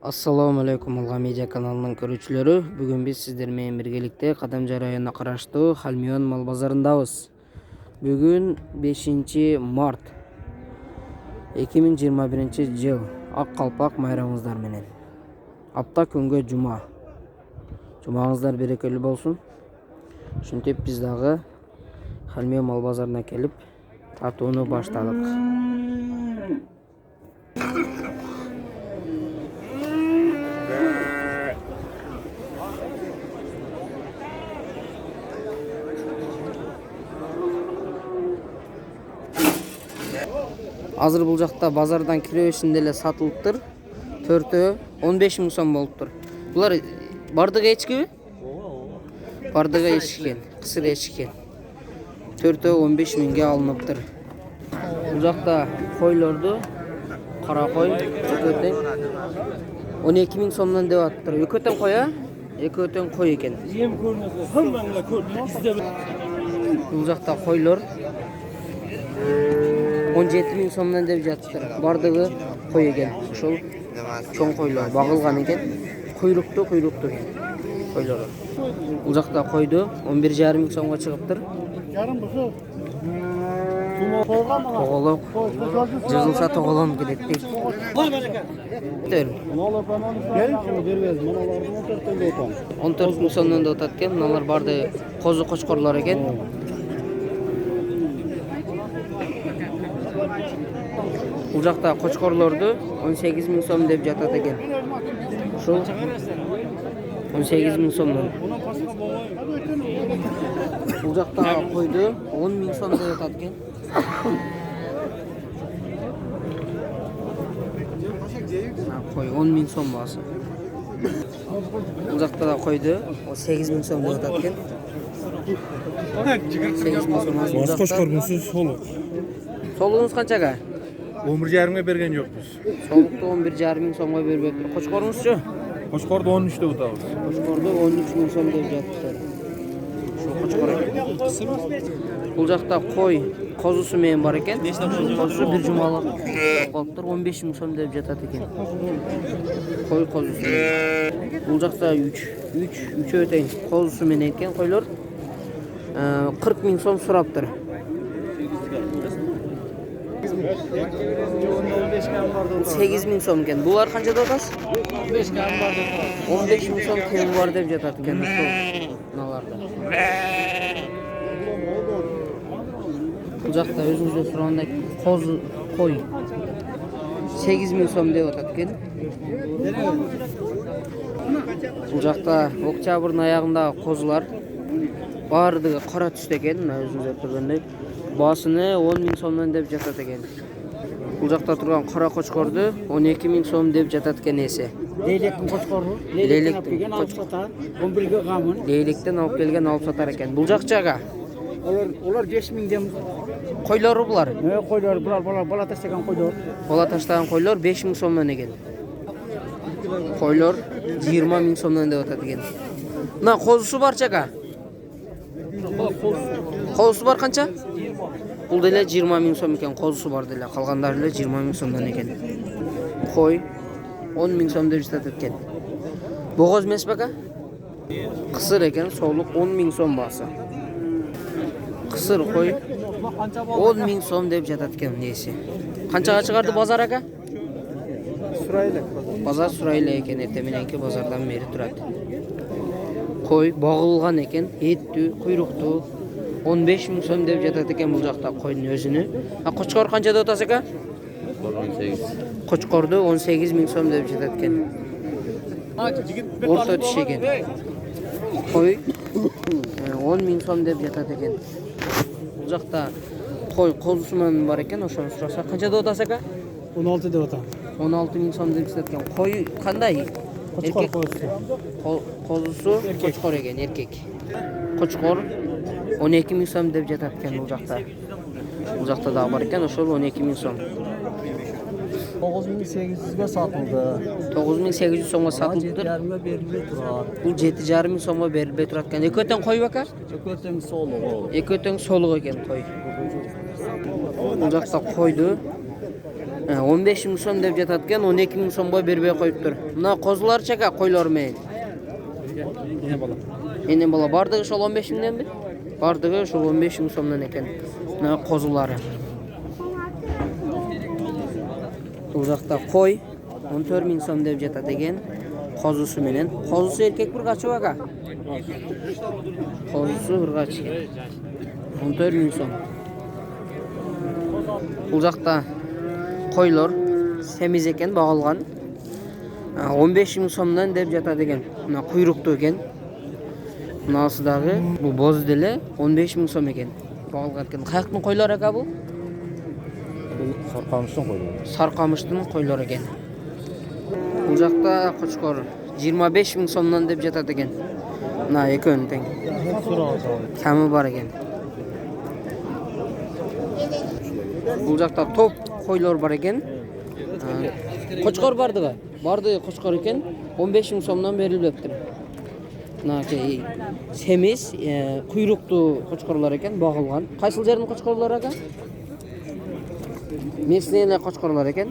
Assalamu alaikum Alga Media kanalının көрүүчүлөрү. Бүгүн биз сиздер менен биргеликте Кадамжай районуна караштуу Халмион мал базарындабыз. Бүгүн 5 март 2021 жыл. Ак калпак майрамыңыздар менен. Апта күнгө жума. Жумаңыздар берекелүү болсун. Ушинтип биз дагы Халмион мал базарына келип тартууну баштадык. Азыр бул жакта базардан киребешинде эле сатылыптыр. Төртөө 15 миң сом болуптур. Булар бардыгы эчкиби? Бардыгы эчкен, кысыр эчкен. Төртөө 15 миңге алыныптыр. Бул жакта койлорду, кара кой, экөөтөң 12 миң сомдон деп атыптыр. Экөөтөң кой, экөөтөң кой экен. Бул жакта койлор 17 миң сомдон деп жатыптыр. Бардыгы кой экен. Ошол чоң койлор багылган экен. Куйруктуу койлор. Бул жакта койду 11,5 миң сомго чыгыптыр. Тоголок. Жыгылса тоголон келет дейт. 14 миң сомдон деп атат экен. Мыналар барды козу кочкорлор экен. Бул жакта кочкорлорду 18 миң сом деп жатат экен. Ушул 18 миң сомдон. Бул жакта койду 10 миң сом деп жатат экен. Кой 10 миң сом баасы. Бул жакта да койду 8 миң сом деп жатат экен. 8 миң сом. Баш кошкормусуз солук. Солугуңуз канчага? 11,5 берген жокпуз. Солукту 11,5 миң сомго бербептир. Кочкоруңузчу? Кошкорду 13 деп атабыз. Кочкорду 13 миң сом деп жатыптыр. Ушул кочкор. Бул жакта кой козусу менен бар экен. Козусу бир жумалык болуптур, 15 миң сом деп жатат экен. Кой козусу. Бул жакта 3 тең козусу менен экен койлор. 40 миң сом сураптыр. 8 миң сом экен. Булар канча деп атасыз? 15 миң сом кем бар деп жатат экен мыналарда. Бул жакта өзүңүздөр сурагандай козу кой 8 миң сом деп атат экен. Бул жакта октябрдын аягындагы козулар баардыгы кара түстө экен. Мына өзүңүздөр көргөндөй баасыны 10 миң сомдон деп жатат экен. Бул жакта турган кара кочкорду 12 миң сом деп жатат экен эсе. Leylektin koçkorlu, Leylektin alıp satar, 11'e gamın. Leylekten алып келген алып сатар экен. Бул жакчага Olar 5 mingden койлору булар. koyuyor, bala taşlayan koyuyor. Бала таштаган койлор 5 миң сомдон экен. Койлор 20 миң сомдон деп атат экен. Мына козусу бар чака. Козусу бар канча? Бул деле 20 миң сом экен, козусу бар деле. Калгандары деле 20 миң сомдон экен. Кой 10 миң сом деп жатат экен. Богоз эмес бака? Кысыр экен, солук 10 миң сом баасы. Кысыр кой 10 миң сом деп жатат экен несі. Канчага чыгарды базар ака? Sırayla. Базар сурайлы экен, эртең мененки базардан бери турат. Кой багылган экен, эттүү, куйруктуу 15 миң сом деп жатат экен бул жакта койдун өзүнү. А кочкор канча деп атасыз ака? 18. Кочкорду 18 миң сом деп жатат экен. Орто тиш экен. Кой 10 миң сом деп жатат экен. Бул жакта кой козусу менен бар экен, ошону сураса канча деп атасыз ака? 16 de otan. 16 миң сом деп жатат экен. Кой кандай? Koçkor koyusu. Козусу кочкор экен, эркек. Кочкор 12 миң сом деп жатат экен бул жакта. Бул жакта дагы бар экен, ошол 12 миң сом. 9800'e satıldı. 9800 сомго сатылыптыр. 7,5'e verilip durar. Бул 7,5 миң сомго берилбей турат экен. Экөөтөң кой бака? Kötün solu. Экөөтөң солук экен кой. Бул жакта койду 15 ming so'm deb жатат ekan, 12 ming so'mga bermey qo'yibdir. Mına qo'zilar chaka, qo'ylar meyil. Yine bala. Endi bola bardığı şol 15 mingden bir. Bardığı şol 15 ming so'mdan ekan. Mına qozulары. Bu жақта qo'y 14 ming so'm deb жатат ekan. Qozusu menen. Qozusu erkek bir qachi aka? Qozusu bir qachi. 14 ming so'm. Bu жақта qo'ylar semiz ekan, bağılgan. 15 ming so'mdan deb жатат ekan. Mına quyruqda ekan. Mınasıdağı bu boz dili 15 ming so'm ekan. Bağılgan ekan. Qayaqning qo'ylari aka bu? Sarkamıştan koydu. Sarqamıştın qo'ylari ekan. Bu жақта qo'chqor 25 ming so'mdan deb жатат ekan. Mına ekoni teng. Kami bor ekan. Bu жақта top qo'ylar bor ekan. Qo'chqor bardığı. Bardığı qo'chqor ekan. 15 ming so'mdan berilibdir. Mınaki semiz, quyruqli qo'chqorlar ekan, bağılgan. Qaysi жердің qo'chqorlari aka? Mesneler qo'chqorlar ekan.